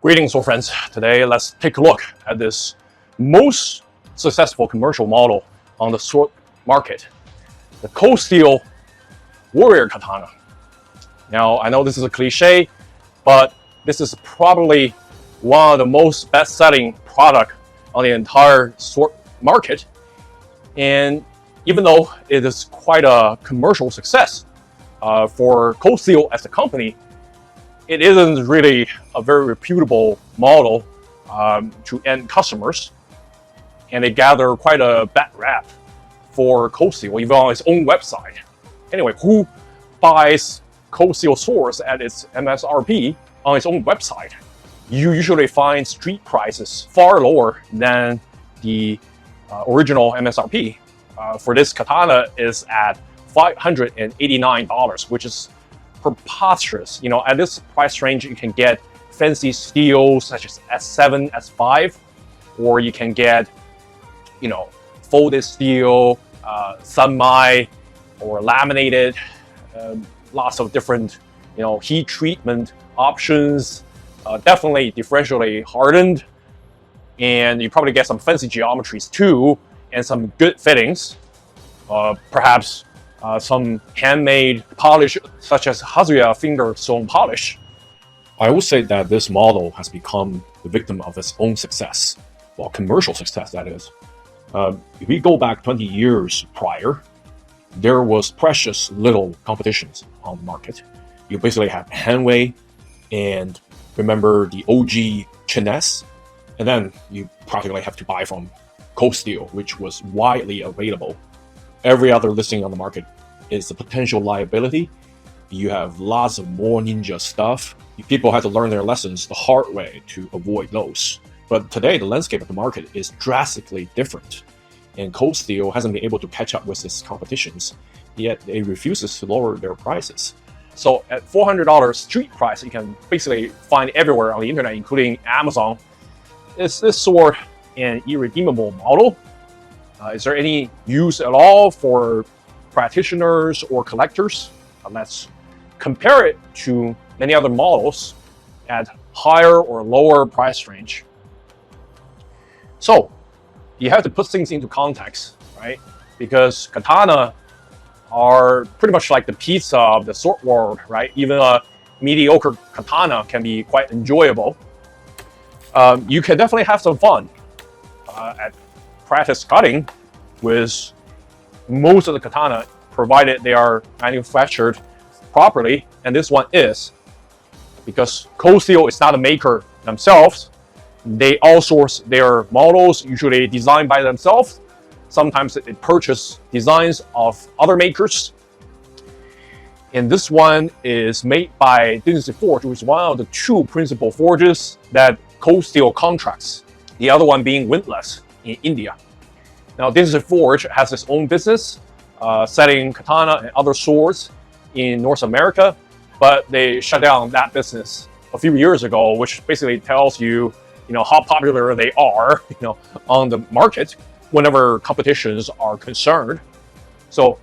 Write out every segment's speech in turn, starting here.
Greetings, old friends. Today, let's take a look at this most successful commercial model on the sword market, the Cold Steel Warrior Katana. Now, I know this is a cliche, but this is probably one of the most best-selling product on the entire sword market. And even though it is quite a commercial success for Cold Steel as a company, it isn't really a very reputable model to end customers, and they gather quite a bad rap for Cold Steel, even on its own website. Anyway, who buys Cold Steel swords at its MSRP on its own website? You usually find street prices far lower than the original MSRP. For this katana is at $589, which is preposterous. You know, at this price range, you can get fancy steels such as S7, S5, or you can get, you know, folded steel, semi, or laminated. Lots of different, you know, heat treatment options. Definitely differentially hardened, and you probably get some fancy geometries too, and some good fittings. Perhaps some handmade polish, such as hazuya finger stone polish. I would say that this model has become the victim of its own success, well, commercial success, that is. If we go back 20 years prior, there was precious little competitions on the market. You basically have Hanwei, and remember the OG Chinese, and then you practically have to buy from Cold Steel, which was widely available. Every other listing on the market is a potential liability. You have lots of more ninja stuff. People had to learn their lessons the hard way to avoid those. But today, the landscape of the market is drastically different, and Cold Steel hasn't been able to catch up with its competitions, yet it refuses to lower their prices. So at $400 street price, you can basically find everywhere on the internet, including Amazon. Is this sword an irredeemable model? Is there any use at all for practitioners or collectors? Let's compare it to many other models at higher or lower price range. So you have to put things into context, right? Because katana are pretty much like the pizza of the sword world, right? Even a mediocre katana can be quite enjoyable. You can definitely have some fun at practice cutting with most of the katana, provided they are manufactured properly, and this one is, because Cold Steel is not a maker themselves. They outsource their models, usually designed by themselves. Sometimes they purchase designs of other makers. And this one is made by Dynasty Forge, which is one of the two principal forges that Cold Steel contracts, the other one being Windless in India. Now, Dynasty Forge has its own business, selling katana and other swords in North America, but they shut down that business a few years ago, which basically tells you, how popular they are, on the market whenever competitions are concerned. So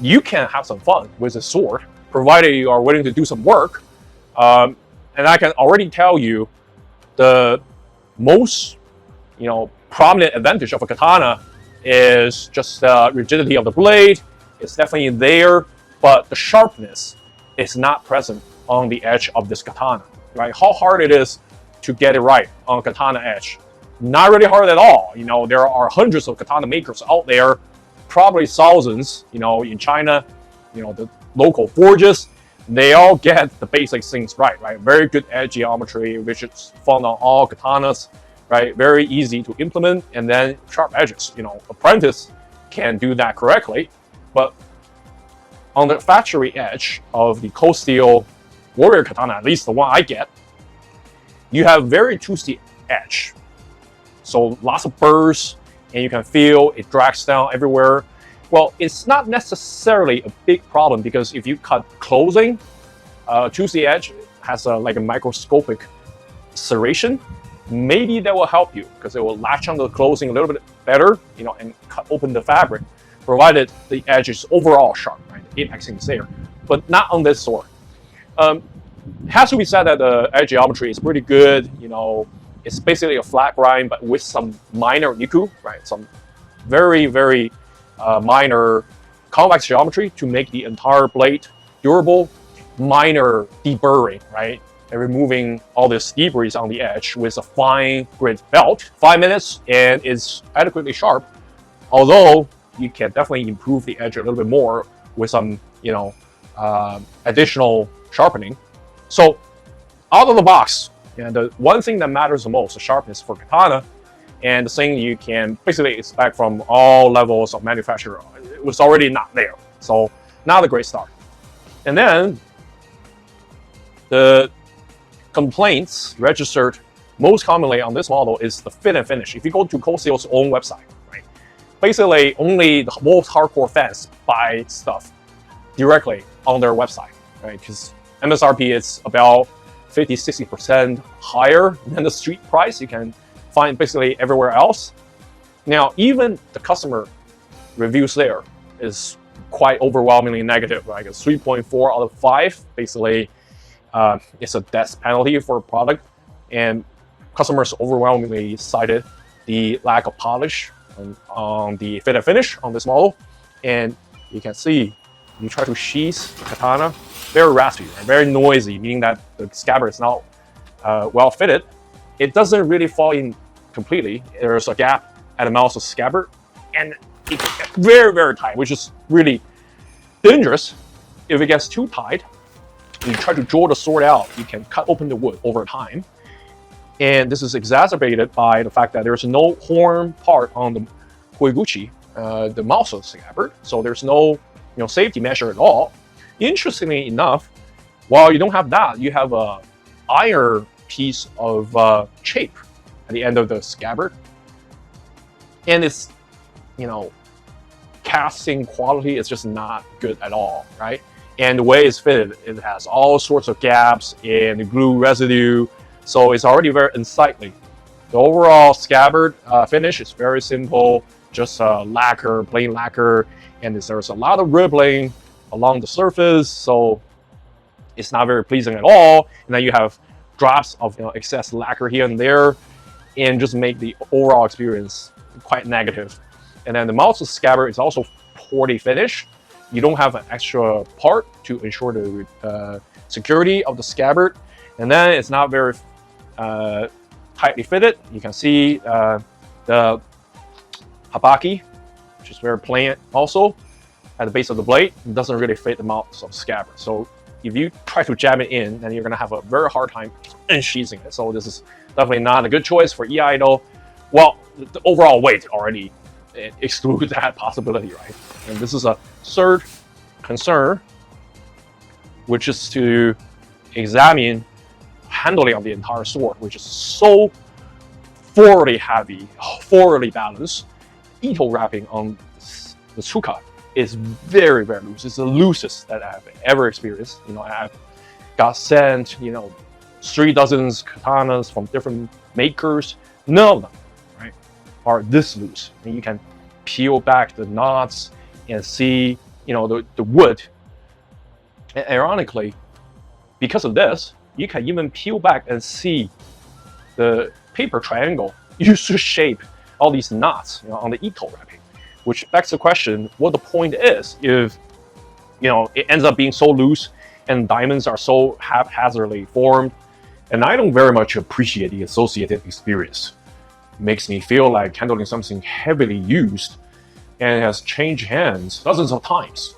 you can have some fun with the sword, provided you are willing to do some work. And I can already tell you the most, prominent advantage of a katana is just the rigidity of the blade. It's definitely there, but the sharpness is not present on the edge of this katana, right? How hard it is to get it right on a katana edge. Not really hard at all. There are hundreds of katana makers out there, probably thousands, in China, the local forges, they all get the basic things right? Very good edge geometry, which is found on all katanas, right? Very easy to implement, and then sharp edges. Apprentice can do that correctly, but on the factory edge of the Cold Steel Warrior Katana, at least the one I get, you have very twisty edge. So lots of burrs, and you can feel it drags down everywhere. Well, it's not necessarily a big problem, because if you cut closing, twisty edge has like a microscopic serration. Maybe that will help you, because it will latch on the closing a little bit better, and cut open the fabric, provided the edge is overall sharp, right? The apexing is there, but not on this sword. It has to be said that the edge geometry is pretty good. You know, it's basically a flat grind, but with some minor niku, right? Some very, very minor convex geometry to make the entire blade durable. Minor deburring, right? And removing all this debris on the edge with a fine grit belt. 5 minutes and it's adequately sharp. Although you can definitely improve the edge a little bit more with some, you know, additional sharpening. So out of the box, and the one thing that matters the most, the sharpness for katana, and the thing you can basically expect from all levels of manufacturer, it was already not there. So not a great start. And then the complaints registered most commonly on this model is the fit and finish. If you go to Cold Steel's own website, right, basically only the most hardcore fans buy stuff directly on their website, right? Because MSRP is about 50-60% higher than the street price you can find basically everywhere else. Now, even the customer reviews there is quite overwhelmingly negative, like a 3.4 out of 5. Basically, it's a death penalty for a product, and customers overwhelmingly cited the lack of polish on the fit and finish on this model. And you can see, you try to sheath the katana, very raspy, very noisy, meaning that the scabbard is not well fitted. It doesn't really fall in completely. There's a gap at the mouth of the scabbard, and it's very, very tight, which is really dangerous. If it gets too tight, you try to draw the sword out, you can cut open the wood over time. And this is exacerbated by the fact that there's no horn part on the huiguchi, the mouth of the scabbard. So there's no safety measure at all. Interestingly enough, while you don't have that, you have a iron piece of shape at the end of the scabbard. And it's, casting quality is just not good at all, right? And the way it's fitted, it has all sorts of gaps and glue residue, so it's already very unsightly. The overall scabbard finish is very simple, just lacquer, plain lacquer, and there's a lot of ribbling along the surface, so it's not very pleasing at all. And then you have drops of excess lacquer here and there, and just make the overall experience quite negative. And then the mouth of the scabbard is also poorly finished. You don't have an extra part to ensure the security of the scabbard. And then it's not very tightly fitted. You can see the habaki, which is very plain also, at the base of the blade. It doesn't really fit the mouth of the scabbard. So if you try to jam it in, then you're going to have a very hard time unsheathing it. So this is definitely not a good choice for EIDO. Well, the overall weight already excludes that possibility, right? And this is a third concern, which is to examine handling of the entire sword, which is so forwardly heavy, forwardly balanced. Ito wrapping on the tsuka is very, very loose. It's the loosest that I've ever experienced. I've got sent, 3 dozens katanas from different makers. None of them, right, are this loose. And you can peel back the knots and see, the wood. And ironically, because of this, you can even peel back and see the paper triangle used to shape all these knots, on the Ito wrapping, which begs the question, what the point is if, it ends up being so loose and diamonds are so haphazardly formed. And I don't very much appreciate the associated experience. It makes me feel like handling something heavily used and has changed hands dozens of times,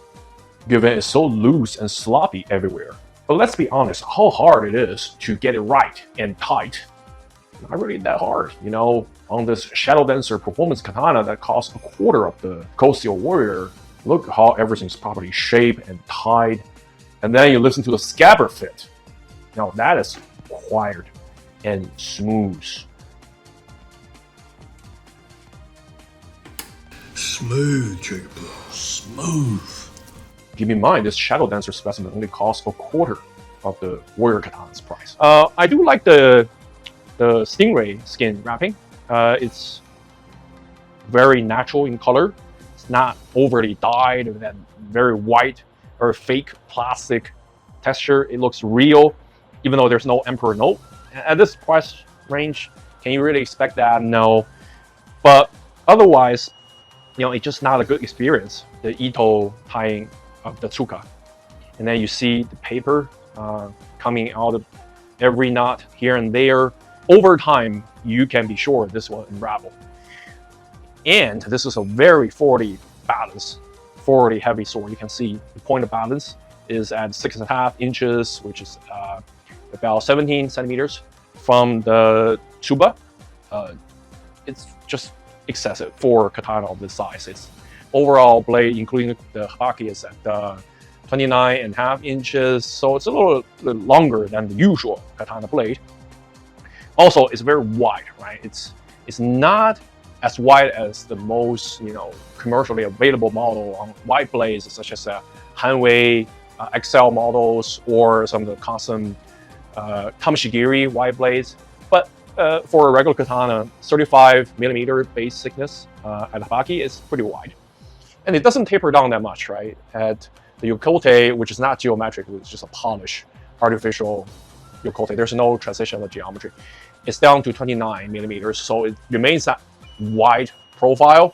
given it's so loose and sloppy everywhere. But let's be honest, how hard it is to get it right and tight. Not really that hard. On this Shadow Dancer performance katana that costs 1/4 of the Cold Steel Warrior, look how everything's properly shaped and tied. And then you listen to the scabbard fit. Now that is quiet and smooth. Smooth, Jacob. Smooth. Keep in mind, this Shadow Dancer specimen only costs 1/4 of the Warrior Katana's price. I do like the Stingray skin wrapping. It's very natural in color. It's not overly dyed with that very white or fake plastic texture. It looks real. even though there's no emperor note. At this price range, can you really expect that? No. But otherwise, it's just not a good experience, the Ito tying of the tsuka. And then you see the paper coming out of every knot here and there. Over time, you can be sure this will unravel. And this is a very 40 balance, 40 heavy sword. You can see the point of balance is at 6.5 inches, which is about 17 centimeters from the tsuba. It's just excessive for katana of this size. Its overall blade, including the haki, is at 29.5 inches, so it's a little longer than the usual katana blade. Also, it's very wide, right? It's not as wide as the most commercially available model on wide blades, such as Hanwei XL models or some of the custom Kamishigiri wide blades. But for a regular katana, 35 millimeter base thickness at the haki is pretty wide, and it doesn't taper down that much, right? At the yokote, which is not geometric, it's just a polished artificial yokote. There's no transition of geometry. It's down to 29 millimeters, so it remains that wide profile.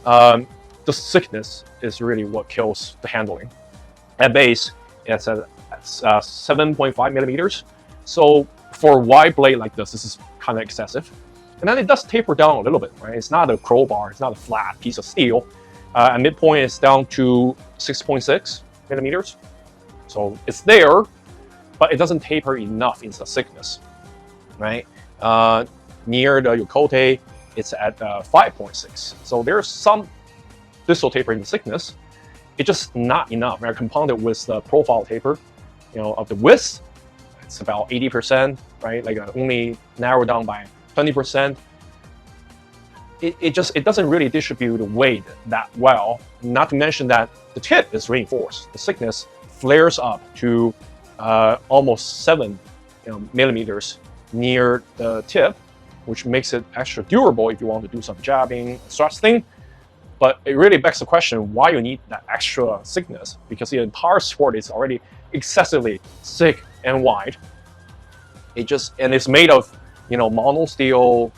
The thickness is really what kills the handling. At base, it's at 7.5 millimeters. So for a wide blade like this is kind of excessive. And then it does taper down a little bit, right? It's not a crowbar, it's not a flat piece of steel. At midpoint, it's down to 6.6 millimeters. So it's there, but it doesn't taper enough in the thickness, right? Near the yokote, it's at 5.6. So there's some distal taper in the thickness. It's just not enough. Right? Compounded with the profile taper, of the width, it's about 80%, right? Like only narrowed down by 20%. It doesn't really distribute the weight that well. Not to mention that the tip is reinforced. The thickness flares up to almost 7 millimeters near the tip, which makes it extra durable if you want to do some jabbing, thrusting. But it really begs the question why you need that extra thickness, because the entire sword is already excessively thick and wide. And it's made of mono steel,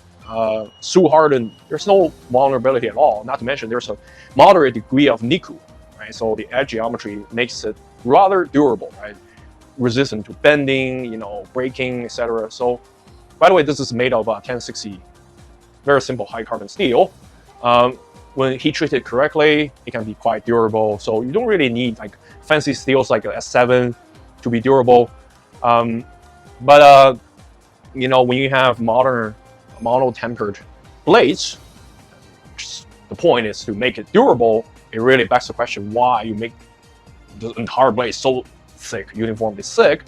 Su hardened. There's no vulnerability at all. Not to mention there's a moderate degree of niku, right? So the edge geometry makes it rather durable, right? Resistant to bending, breaking, etc. So, by the way, this is made of 1060, very simple high carbon steel. When heat treated correctly, it can be quite durable. So you don't really need like fancy steels like a S7 to be durable. When you have modern mono-tempered blades, the point is to make it durable. It really begs the question why you make the entire blade so thick, uniformly thick.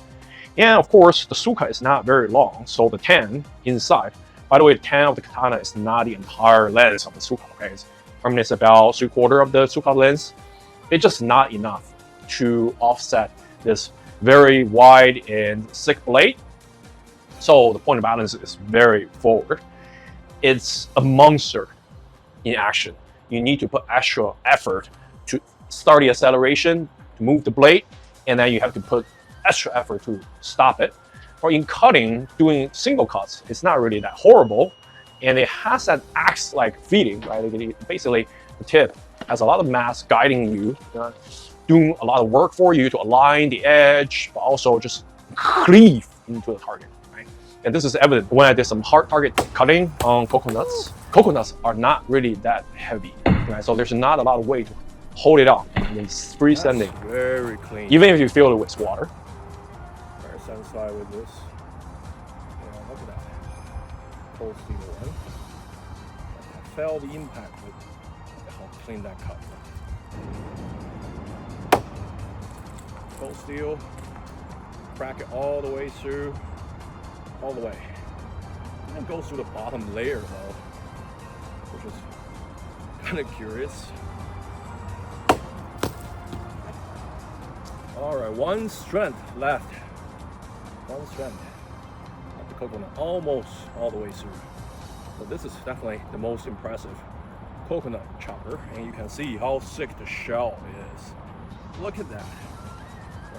And of course, the tsuka is not very long, so the tan inside. By the way, the tan of the katana is not the entire length of the tsuka. Okay, it's about 3/4 of the tsuka length. It's just not enough to offset this very wide and thick blade. So the point of balance is very forward. It's a monster in action. You need to put extra effort to start the acceleration, to move the blade, and then you have to put extra effort to stop it. Or in cutting, doing single cuts, it's not really that horrible, and it has that axe-like feeling, right? Basically, the tip has a lot of mass guiding you, doing a lot of work for you to align the edge, but also just cleave into the target, right? And this is evident when I did some hard target cutting on coconuts. Coconuts are not really that heavy, right? So there's not a lot of weight to hold it on. And it's freestanding. Very clean. Even if you fill it with water. Very satisfied with this. Yeah, look at that. Cold Steel one. I felt the impact with how clean that cut was. Cold Steel. Crack it all the way through. All the way. And then goes through the bottom layer though, which is kind of curious. Alright, one strength left. One strength of the coconut, almost all the way through. So this is definitely the most impressive coconut chopper, and you can see how thick the shell is. Look at that.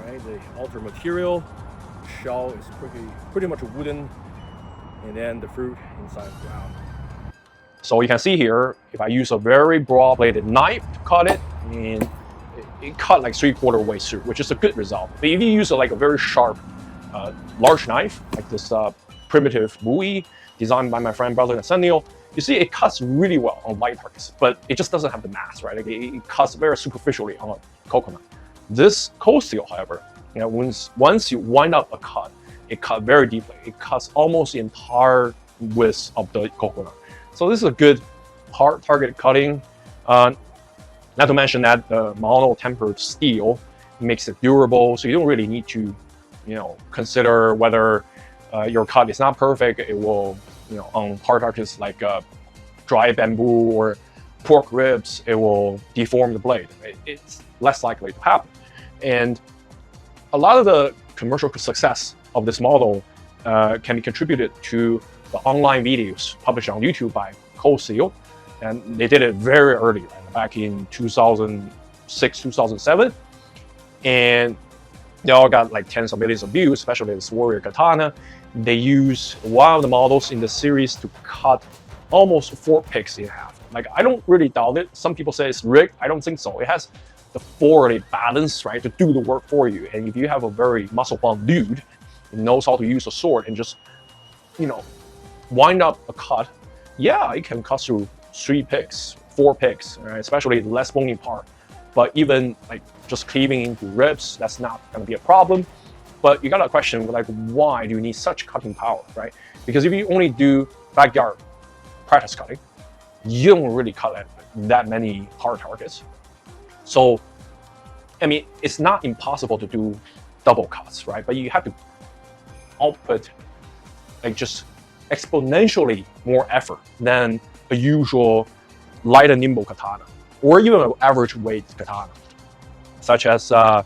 Right, the outer material shell is pretty much wooden, and then the fruit inside is brown. So you can see here, if I use a very broad bladed knife to cut it, and it cut like 3/4 way through, which is a good result. But if you use like a very sharp, large knife, like this primitive Wui designed by my friend brother Nathaniel, you see it cuts really well on light targets, but it just doesn't have the mass, right? Like it cuts very superficially on a coconut. This Cold Steel, however, you know, once you wind up a cut, it cuts very deeply. It cuts almost the entire width of the coconut. So this is a good hard target cutting. Not to mention that the mono-tempered steel makes it durable, so you don't really need to, you know, consider whether your cut is not perfect. It will, you know, on hard targets like dry bamboo or pork ribs, it will deform the blade. It's less likely to happen. And a lot of the commercial success of this model can be contributed to the online videos published on YouTube by Cold Steel. And they did it very early, right? Back in 2006, 2007. And they all got like tens of millions of views, especially this Warrior Katana. They use one of the models in the series to cut almost 4 picks in half. Like, I don't really doubt it. Some people say it's rigged. I don't think so. It has the 4 balance, right, to do the work for you. And if you have a very muscle-bound dude who knows how to use a sword and just, you know, wind up a cut, yeah, it can cut through 3 picks, 4 picks, right? Especially the less bony part. But even like just cleaving into ribs, that's not going to be a problem. But you got a question like, why do you need such cutting power, right? Because if you only do backyard practice cutting, you don't really cut that many hard targets. So, I mean, it's not impossible to do double cuts, right? But you have to output like just exponentially more effort than a usual light and nimble katana, or even an average weight katana, such as the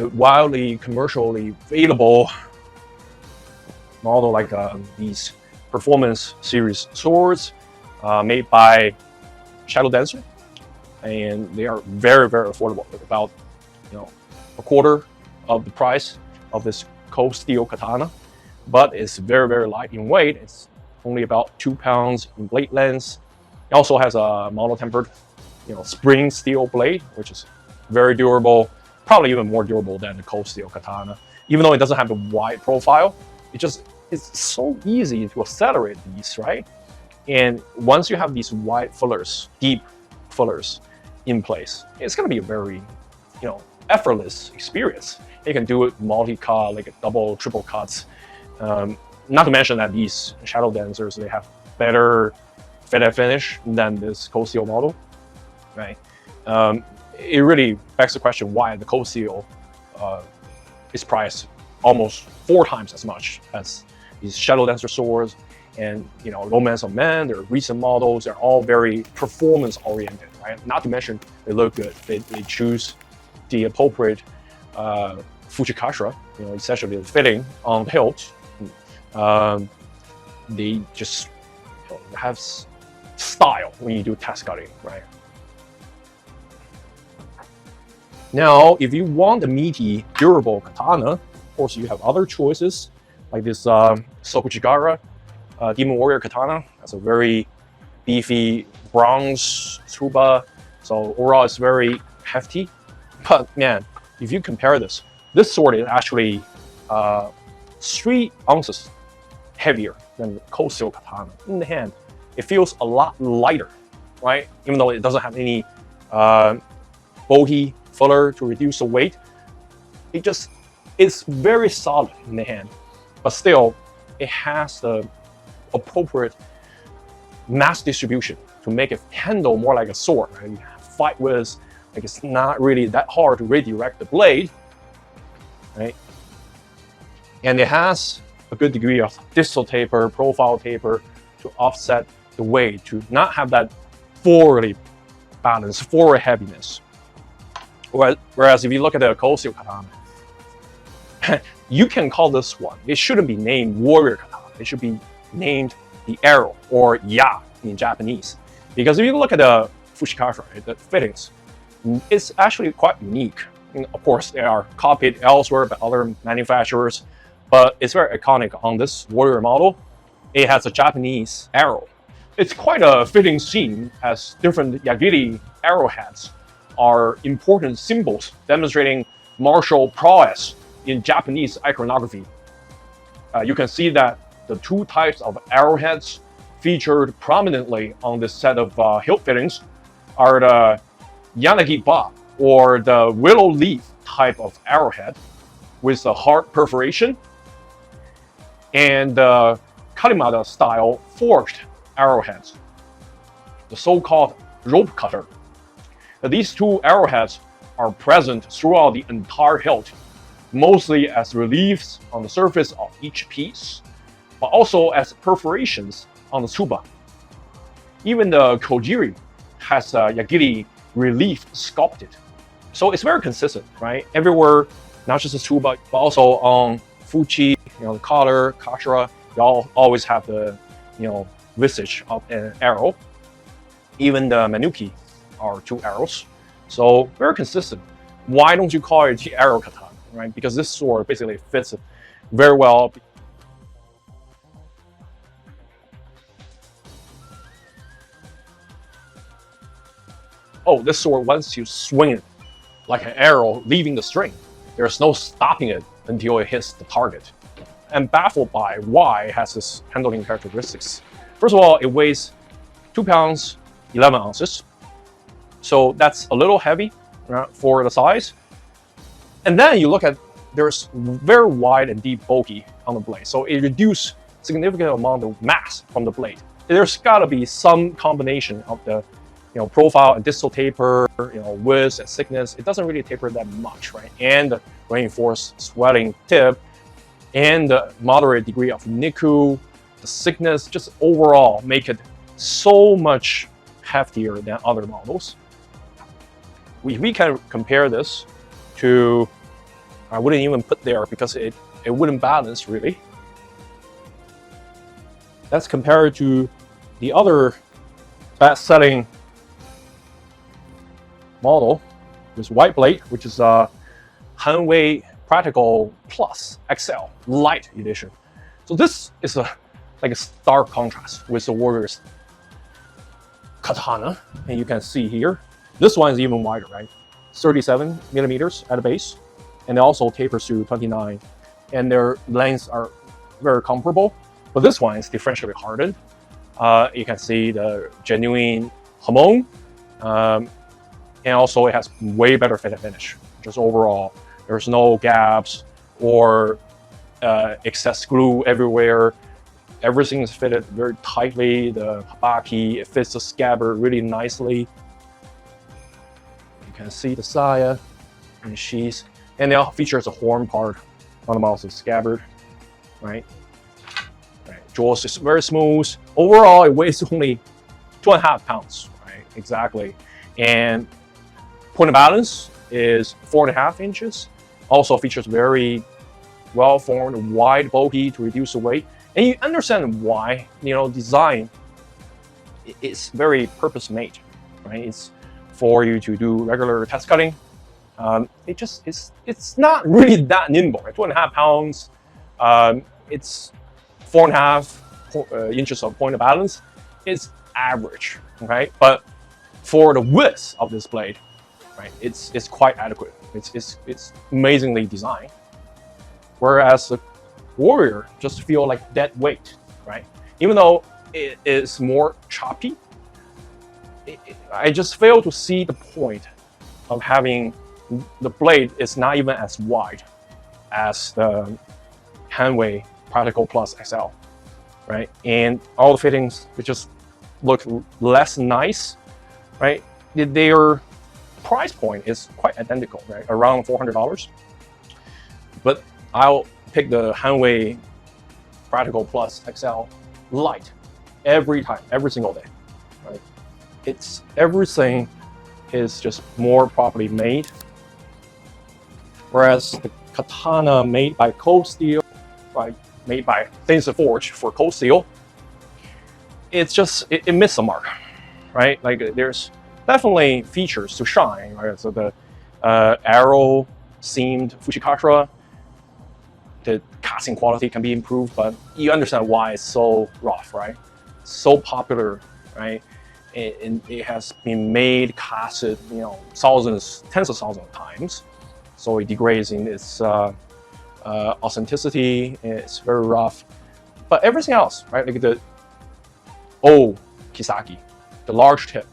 wildly commercially available model like these performance series swords made by Shadow Dancer, and they are very, very affordable, with about, you know, 1/4 of the price of this Cold Steel Katana, but it's very, very light in weight. It's only about 2 pounds in blade length. It also has a mono-tempered, you know, spring steel blade, which is very durable, probably even more durable than the Cold Steel Katana. Even though it doesn't have the wide profile, it's so easy to accelerate these, right? And once you have these wide fillers, deep fillers in place, it's going to be a very, you know, effortless experience. You can do it multi-cut, like a double, triple cuts. Not to mention that these Shadow Dancers, they have better fit and finish than this Cold Steel model, right? It really begs the question why the Cold Steel is priced almost 4 times as much as these Shadow Dancer swords. And, you know, Romance of Man, their recent models, they're all very performance oriented, right? Not to mention they look good. They choose the appropriate Fujikashira, you know, essentially the fitting on the hilt. They just, you know, have style when you do test cutting, right? Now, if you want a meaty, durable katana, of course you have other choices, like this Sokujigara Demon Warrior Katana. That's a very beefy bronze tsuba, so overall it's very hefty. But man, if you compare this sword is actually 3 ounces heavier than the Cold Steel Katana in the hand. It feels a lot lighter, right? Even though it doesn't have any bulky filler to reduce the weight, it's very solid in the hand. But still, it has the appropriate mass distribution to make it handle more like a sword, right? You fight with, like, it's not really that hard to redirect the blade, right? And it has a good degree of distal taper, profile taper to offset the weight, to not have that forwardly balance, forward heaviness. Whereas if you look at the Cold Steel Katana, you can call this one, it shouldn't be named Warrior Katana. It should be named the Arrow, or Ya in Japanese. Because if you look at the Fushikashira, right, the fittings, it's actually quite unique. And of course, they are copied elsewhere by other manufacturers, but it's very iconic on this warrior model. It has a Japanese arrow. It's quite a fitting scene, as different yagiri arrowheads are important symbols demonstrating martial prowess in Japanese iconography. You can see that the two types of arrowheads featured prominently on this set of hilt fittings are the Yanagi-ba, or the willow leaf type of arrowhead with a hard perforation, and the Kalimata style forged arrowheads, the so-called rope cutter. These two arrowheads are present throughout the entire hilt, mostly as reliefs on the surface of each piece, but also as perforations on the tsuba. Even the kojiri has a yagiri relief sculpted. So it's very consistent, right? Everywhere, not just the tsuba, but also on fuchi, the collar, koshirae, they all always have the, visage of an arrow. Even the manuki are two arrows. So very consistent. Why don't you call it the arrow katana, right? Because this sword basically fits very well. Oh, this sword, once you swing it like an arrow leaving the string, there's no stopping it until it hits the target. I'm baffled by why it has this handling characteristics. First of all, it weighs 2 pounds, 11 ounces. So that's a little heavy, right, for the size. And then you look at, there's very wide and deep bulky on the blade. So it reduces significant amount of mass from the blade. There's gotta be some combination of the profile and distal taper, width and thickness. It doesn't really taper that much, right? And the reinforced swelling tip and the moderate degree of niku, the thickness, just overall make it so much heftier than other models. We can compare this to, I wouldn't even put there because it wouldn't balance really. Let's compare it to the other best-selling model, this white blade, which is a Hanwei Practical Plus XL Light Edition. So this is like a stark contrast with the Warrior's katana, and you can see here, this one is even wider, right? 37 millimeters at the base, and it also tapers to 29, and their lengths are very comparable, but this one is differentially hardened. You can see the genuine hamon, and also it has way better fit and finish. Just overall, there's no gaps or excess glue everywhere. Everything is fitted very tightly. The habaki, it fits the scabbard really nicely. You can see the saya and the sheath, and it features a horn part on the mouth of the scabbard, right? Jaws is very smooth. Overall, it weighs only 2.5 pounds, right? Exactly. And point of balance is 4.5 inches. Also features very well-formed, wide bulky to reduce the weight. And you understand why, design is very purpose-made, right? It's for you to do regular test cutting. It's not really that nimble, right? 2.5 pounds. It's 4.5 inches of point of balance. It's average, right? But for the width of this blade, right, it's quite adequate. It's amazingly designed. Whereas the Warrior just feel like dead weight, right? Even though it is more choppy, I just fail to see the point of having the blade is not even as wide as the Hanwei Practical Plus XL, right? And all the fittings, they just look less nice, right? Their price point is quite identical, right? Around $400. But I'll pick the Hanwei Practical Plus XL Light every time, every single day, right? Everything is just more properly made. Whereas the katana made by Cold Steel, right, made by Dynasty Forge for Cold Steel, it missed the mark, right? Like there's definitely features to shine, right? So the arrow seamed fushikashira, the casting quality can be improved, but you understand why it's so rough, right? So popular, right? And it has been made, casted, thousands, tens of thousands of times. So it degrades in its authenticity. It's very rough, but everything else, right? Like the O kisaki, the large tip,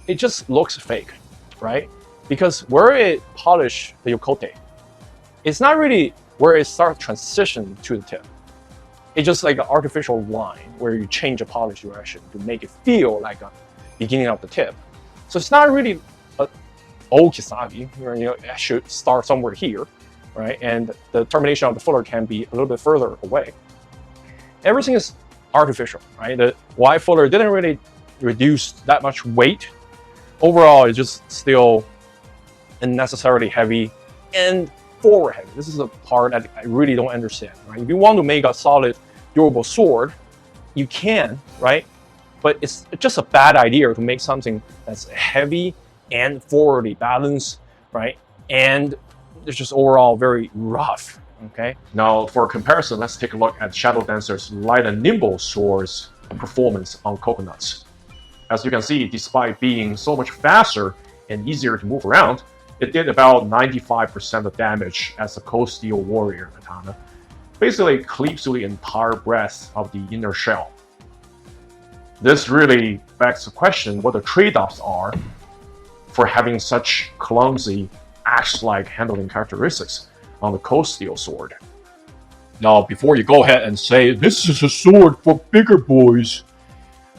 it just looks fake, right? Because where it polish the yokote, it's not really where it starts transition to the tip. It's just like an artificial line where you change the polish direction to make it feel like a beginning of the tip. So it's not really a old kisagi. It should start somewhere here, right? And the termination of the fuller can be a little bit further away. Everything is artificial, right? The Y fuller didn't really reduce that much weight. Overall, it's just still unnecessarily heavy and forward heavy. This is a part that I really don't understand, right? If you want to make a solid, durable sword, you can, right? But it's just a bad idea to make something that's heavy and forwardly balanced, right? And it's just overall very rough, okay? Now, for comparison, let's take a look at Shadow Dancer's light and nimble sword's performance on coconuts. As you can see, despite being so much faster and easier to move around, it did about 95% of damage as a Cold Steel Warrior Katana. Basically cleaves through the entire breadth of the inner shell. This really begs the question what the trade-offs are for having such clumsy, axe-like handling characteristics on the Cold Steel sword. Now, before you go ahead and say, this is a sword for bigger boys,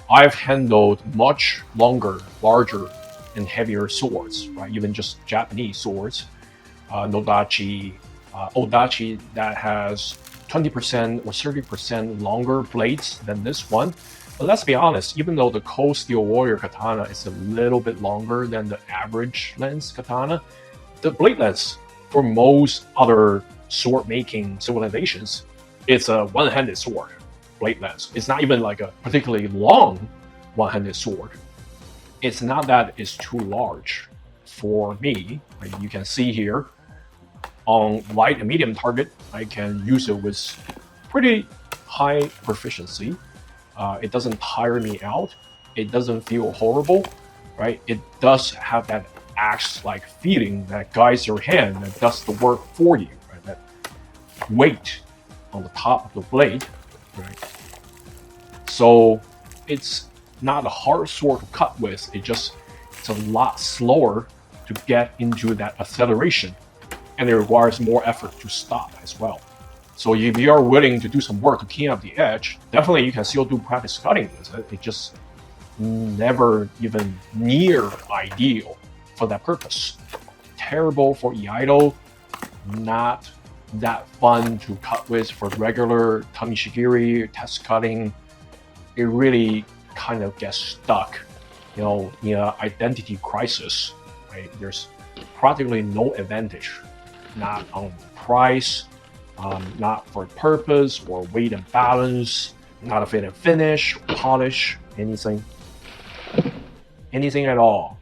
I've handled much longer, larger, and heavier swords, right? Even just Japanese swords, nodachi, odachi that has 20% or 30% longer blades than this one. But let's be honest, even though the Cold Steel Warrior Katana is a little bit longer than the average length katana, the blade length for most other sword making civilizations, it's a one-handed sword blade length. It's not even like a particularly long one-handed sword. It's not that it's too large for me. Like you can see here on light and medium target, I can use it with pretty high proficiency. It doesn't tire me out. It doesn't feel horrible, right? It does have that axe-like feeling that guides your hand and does the work for you, right? That weight on the top of the blade, right? So it's not a hard sword to cut with. It's a lot slower to get into that acceleration, and it requires more effort to stop as well. So if you are willing to do some work to clean up the edge, definitely you can still do practice cutting with it. It's just never even near ideal for that purpose. Terrible for Iaido, not that fun to cut with for regular tamishigiri, test cutting. It really kind of gets stuck, in an identity crisis, right? There's practically no advantage, not on price, not for purpose or weight and balance, not a fit and finish, or polish, anything at all.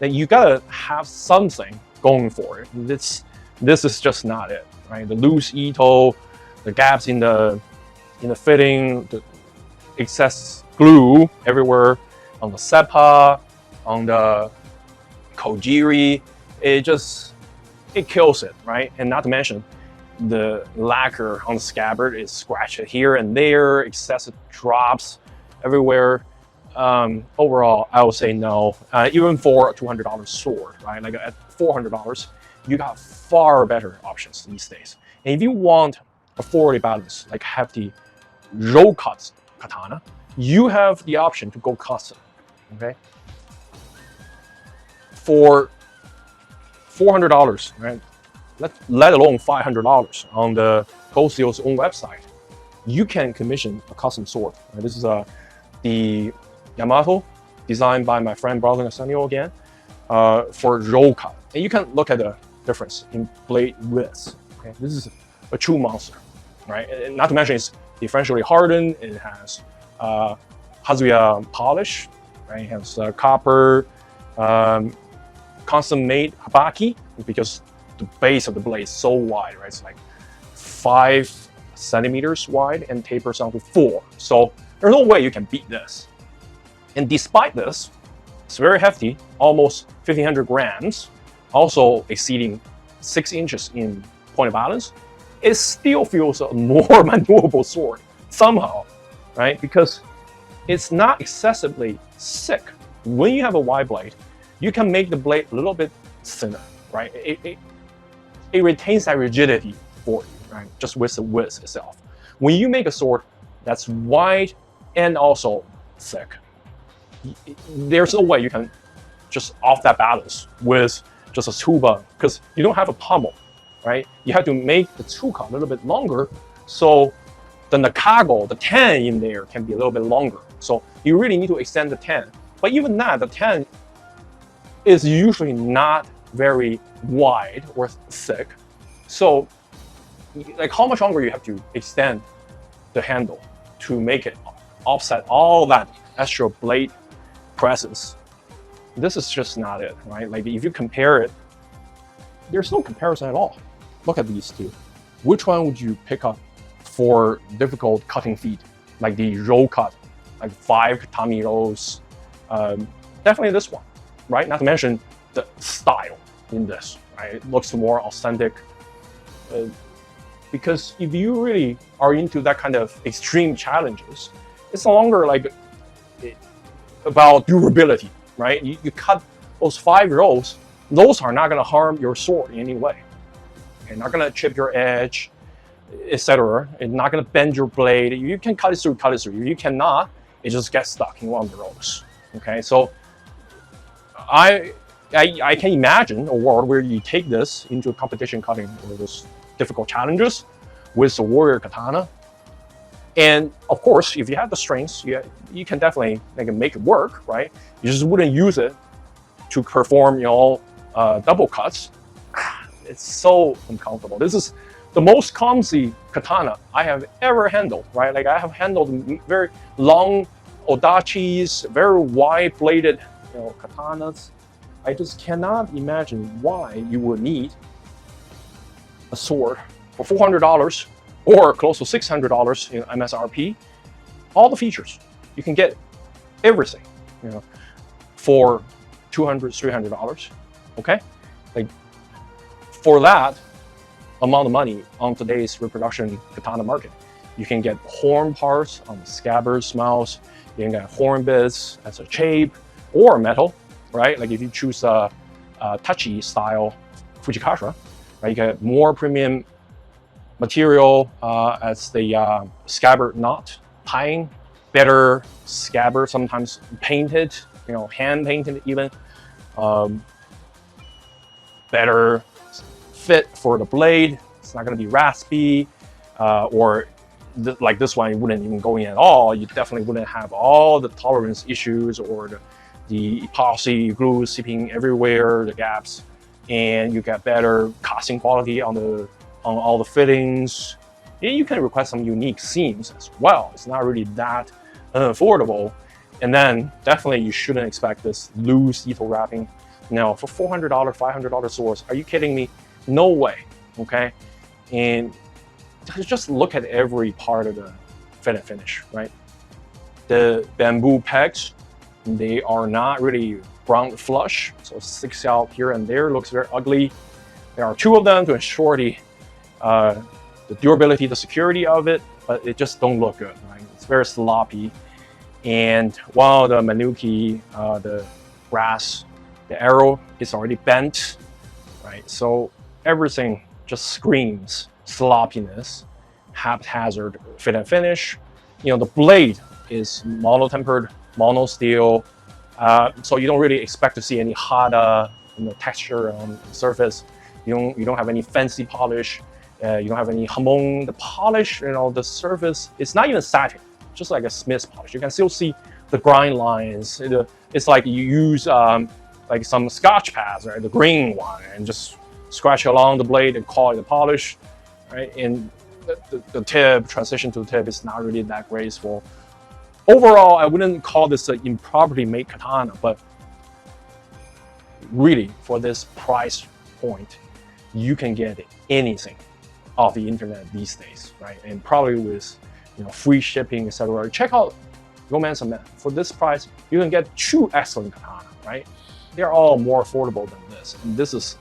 That you gotta have something going for it. This is just not it, right? The loose ito, the gaps in the fitting, the excess glue everywhere on the seppa, on the kojiri, it kills it, right? And not to mention the lacquer on the scabbard is scratched here and there, excessive drops everywhere. overall, I would say no. Even for a $200 sword, right? Like at $400, you got far better options these days. And if you want a 40 balance, like hefty roll cut katana, you have the option to go custom. Okay. For $400, right? Let alone $500 on the Cold Steel's own website, you can commission a custom sword. Right? This is the Yamato, designed by my friend Brother Nathaniel again, for roll cut. And you can look at the difference in blade width. Okay? This is a true monster, right? And not to mention it's differentially hardened. It has hazuya polish, right? It has copper, custom made habaki, because the base of the blade is so wide, right? It's like 5 centimeters wide and tapers down to 4. So there's no way you can beat this. And despite this, it's very hefty, almost 1,500 grams, also exceeding 6 inches in point of balance. It still feels a more maneuverable sword somehow, right? Because it's not excessively thick. When you have a wide blade, you can make the blade a little bit thinner, right? It retains that rigidity for you, right? Just with the width itself. When you make a sword that's wide and also thick, there's no way you can just off that balance with just a tsuba, because you don't have a pommel, right? You have to make the tsuka a little bit longer, so the nakago, the ten in there, can be a little bit longer. So you really need to extend the ten. But even that, the ten is usually not very wide or thick. So like how much longer you have to extend the handle to make it offset all that extra blade presence. This is just not it, right? Like if you compare it, there's no comparison at all. Look at these two. Which one would you pick up for difficult cutting feet? Like the roll cut, like 5 tatami rolls. Definitely this one, right? Not to mention the style in this, right? It looks more authentic. Because if you really are into that kind of extreme challenges, it's no longer like about durability, right? You cut those 5 rolls, those are not gonna harm your sword in any way. Okay, not gonna chip your edge, etc. It's not gonna bend your blade. You can cut it through. If you cannot, it just gets stuck in one of the rolls. Okay, so I can imagine a world where you take this into a competition cutting or those difficult challenges with the Warrior Katana. And of course, if you have the strengths, you can definitely make it work, right? You just wouldn't use it to perform, double cuts. It's so uncomfortable. This is the most clumsy katana I have ever handled, right? Like I have handled very long odachis, very wide-bladed, katanas. I just cannot imagine why you would need a sword for $400 or close to $600 in MSRP. All the features, you can get everything, for $200, $300. Okay, like for that amount of money on today's reproduction katana market, you can get horn parts on the scabbards, mouths. You can get horn bits as a shape or metal, right? Like if you choose a touchy style Fujikasha, right? You get more premium material as the scabbard knot tying, better scabbard, sometimes painted, hand painted even, better fit for the blade. It's not going to be raspy, or like this one, it wouldn't even go in at all. You definitely wouldn't have all the tolerance issues or the epoxy glue seeping everywhere, the gaps, and you get better casting quality on all the fittings. And you can request some unique seams as well. It's not really that unaffordable. And then definitely you shouldn't expect this loose detail wrapping. No, for $400, $500 swords, are you kidding me? No way, okay? And just look at every part of the fit and finish, right? The bamboo pegs, they are not really ground flush, so it sticks out here and there, looks very ugly. There are 2 of them to ensure the durability, the security of it, but it just don't look good, right? It's very sloppy. And while the Manuki, the brass, the arrow is already bent, right? So everything just screams sloppiness, haphazard fit and finish. You know, the blade is mono-tempered, mono steel, so you don't really expect to see any hard texture on the surface. You don't have any fancy polish. You don't have any hamon. The polish, the surface, it's not even satin, just like a Smith's polish. You can still see the grind lines. It's like you use like some Scotch pads, right? The green one, and just scratch along the blade and call it a polish, right? And the tip, transition to the tip is not really that graceful. Overall, I wouldn't call this an improperly made katana, but really for this price point, you can get anything off the internet these days, right? And probably with free shipping, etc. Check out Romance of Men. For this price, you can get 2 excellent katana, right? They're all more affordable than this, and this is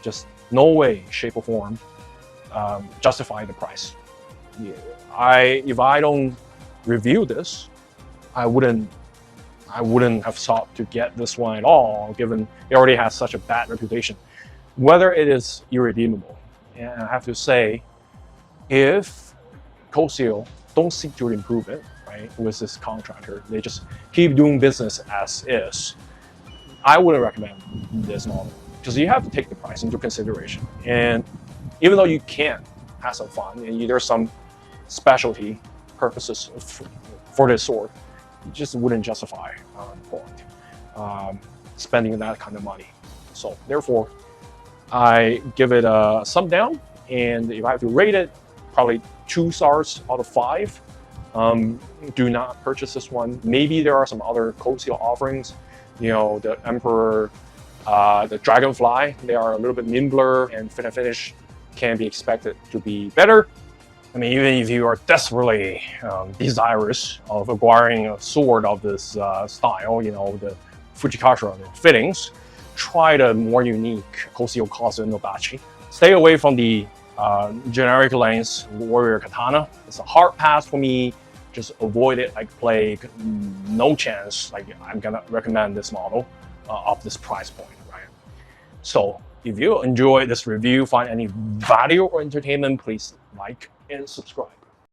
just no way, shape, or form justify the price. If I don't review this, I wouldn't have sought to get this one at all, given it already has such a bad reputation. Whether it is irredeemable, and I have to say, if Cold Steel don't seek to improve it, right, with this contractor, they just keep doing business as is, I wouldn't recommend this model, because you have to take the price into consideration. And even though you can have some fun, and there's some specialty purposes for this sword, you just wouldn't justify spending that kind of money. So therefore, I give it a thumb down, and if I have to rate it, probably 2 stars out of 5. Do not purchase this one. Maybe there are some other Cold Steel offerings. The Emperor, the Dragonfly, they are a little bit nimbler, and fit and finish can be expected to be better. I mean, even if you are desperately desirous of acquiring a sword of this style, the Fujikasha fittings, try the more unique Cold Steel no Bachi. Stay away from the generic length Warrior Katana. It's a hard pass for me. Just avoid it like plague. No chance. Like, I'm gonna recommend this model of this price point, right? So if you enjoy this review, find any value or entertainment, please like and subscribe.